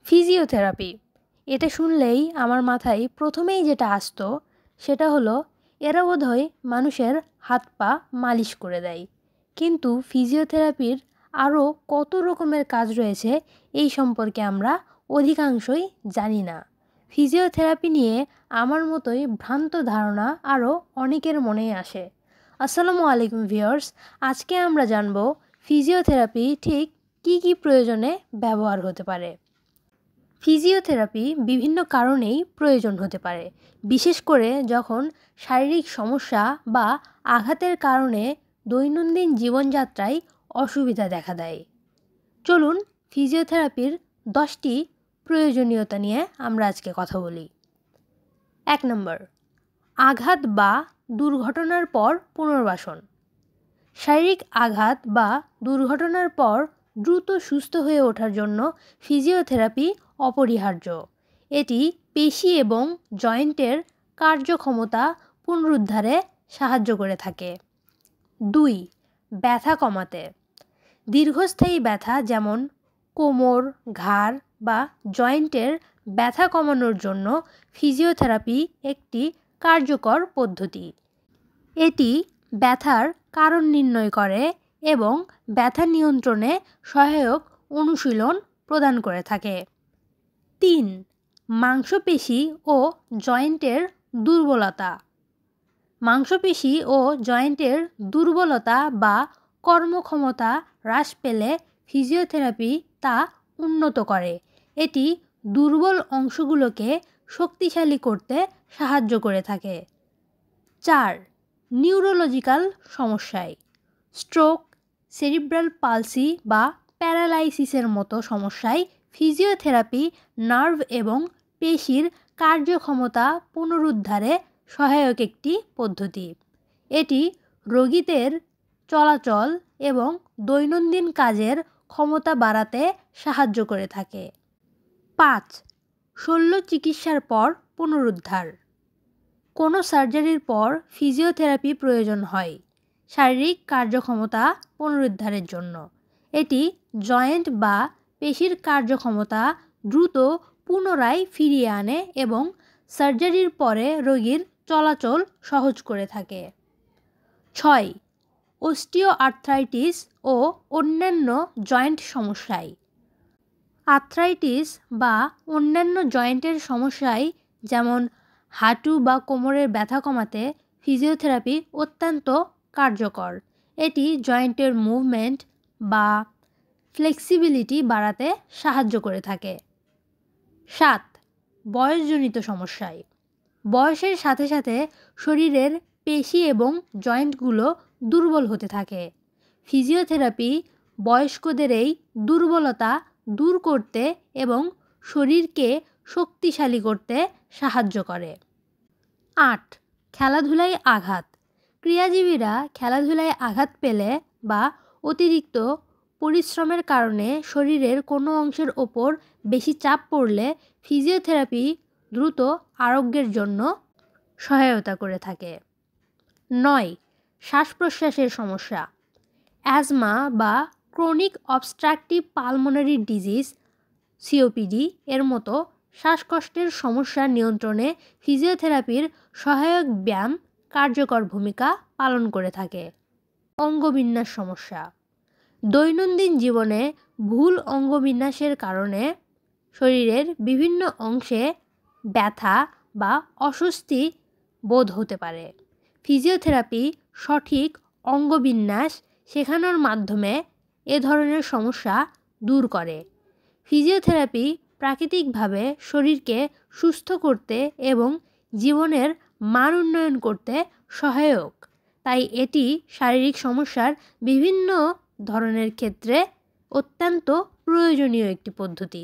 Physiotherapy, এটা শুনলেই আমার মাথায় প্রথমেই যেটা আসতো সেটা হলো এরা বোধহয় মানুষের হাত পা মালিশ করে দেয়। কিন্তু ফিজিওথেরাপির আরও কত রকমের কাজ রয়েছে এই সম্পর্কে আমরা অধিকাংশই জানি না। ফিজিওথেরাপি নিয়ে আমার মতোই ভ্রান্ত ধারণা আরও অনেকের মনেই আসে। আসসালামু আলাইকুম ভিউয়ার্স, আজকে আমরা জানব ফিজিওথেরাপি ঠিক কী কী প্রয়োজনে ব্যবহার হতে পারে। ফিজিওথেরাপি বিভিন্ন কারণেই প্রয়োজন হতে পারে, বিশেষ করে যখন শারীরিক সমস্যা বা আঘাতের কারণে দৈনন্দিন জীবনযাত্রায় অসুবিধা দেখা দেয়। চলুন ফিজিওথেরাপির 10টি প্রয়োজনীয়তা নিয়ে আমরা আজকে কথা বলি। 1 নম্বর, আঘাত বা দুর্ঘটনার পর পুনর্বাসন। শারীরিক আঘাত বা দুর্ঘটনার পর দ্রুত সুস্থ হয়ে ওঠার জন্য ফিজিওথেরাপি অপরিহার্য। এটি পেশি এবং জয়েন্টের কার্যক্ষমতা পুনরুদ্ধারে সাহায্য করে থাকে। 2. ব্যথা কমাতে। দীর্ঘস্থায়ী ব্যথা যেমন কোমর, ঘাড় বা জয়েন্টের ব্যথা কমানোর জন্য ফিজিওথেরাপি একটি কার্যকর পদ্ধতি। এটি ব্যথার কারণ নির্ণয় করে এবং ব্যথা নিয়ন্ত্রণে সহায়ক অনুশীলন প্রদান করে থাকে। 3. মাংসপেশি ও জয়েন্টের দুর্বলতা। মাংসপেশি ও জয়েন্টের দুর্বলতা বা কর্মক্ষমতা হ্রাস পেলে ফিজিওথেরাপি তা উন্নত করে। এটি দুর্বল অংশগুলোকে শক্তিশালী করতে সাহায্য করে থাকে। 4. নিউরোলজিক্যাল সমস্যায়। স্ট্রোক, সেরিব্রাল পালসি বা প্যারালাইসিসের মতো সমস্যায় ফিজিওথেরাপি নার্ভ এবং পেশির কার্যক্ষমতা পুনরুদ্ধারে সহায়ক একটি পদ্ধতি। এটি রোগীদের চলাচল এবং দৈনন্দিন কাজের ক্ষমতা বাড়াতে সাহায্য করে থাকে। 5. শল্য চিকিৎসার পর পুনরুদ্ধার। কোনো সার্জারির পর ফিজিওথেরাপি প্রয়োজন হয় শারীরিক কার্যক্ষমতা পুনরুদ্ধারের জন্য। এটি জয়েন্ট বা পেশির কার্যক্ষমতা দ্রুত পুনরায় ফিরিয়ে আনে এবং সার্জারির পরে রোগীর চলাচল সহজ করে থাকে। 6. অস্টিওআর্থ্রাইটিস ও অন্যান্য জয়েন্ট সমস্যায়। আর্থ্রাইটিস বা অন্যান্য জয়েন্টের সমস্যায় যেমন হাঁটু বা কোমরের ব্যথা কমাতে ফিজিওথেরাপি অত্যন্ত কার্যকর। এটি জয়েন্টের মুভমেন্ট বা ফ্লেক্সিবিলিটি বাড়াতে সাহায্য করে থাকে। 7. বয়সজনিত সমস্যায়। বয়সের সাথে সাথে শরীরের পেশি এবং জয়েন্টগুলো দুর্বল হতে থাকে। ফিজিওথেরাপি বয়স্কদের এই দুর্বলতা দূর করতে এবং শরীরকে শক্তিশালী করতে সাহায্য করে। 8. খেলাধুলায় আঘাত। ক্রীড়াজীবীরা খেলাধুলায় আঘাত পেলে বা অতিরিক্ত পরিশ্রমের কারণে শরীরের কোনো অংশের ওপর বেশি চাপ পড়লে ফিজিওথেরাপি দ্রুত আরোগ্যের জন্য সহায়তা করে থাকে। 9. শ্বাস প্রশ্বাসের সমস্যা। অ্যাজমা বা chronic obstructive pulmonary disease COPD এর মতো শ্বাসকষ্টের সমস্যা নিয়ন্ত্রণে ফিজিওথেরাপির সহায়ক ব্যায়াম কার্যকর ভূমিকা পালন করে থাকে। অঙ্গবিন্যাস সমস্যা। দৈনন্দিন জীবনে ভুল অঙ্গবিন্যাসের কারণে শরীরের বিভিন্ন অংশে ব্যথা বা অস্বস্তি বোধ হতে পারে। ফিজিওথেরাপি সঠিক অঙ্গবিন্যাস শেখানোর মাধ্যমে এ ধরনের সমস্যা দূর করে। ফিজিওথেরাপি প্রাকৃতিকভাবে শরীরকে সুস্থ করতে এবং জীবনের মান উন্নয়ন করতে সহায়ক, তাই এটি শারীরিক সমস্যার বিভিন্ন ধরনের ক্ষেত্রে অত্যন্ত প্রয়োজনীয় একটি পদ্ধতি।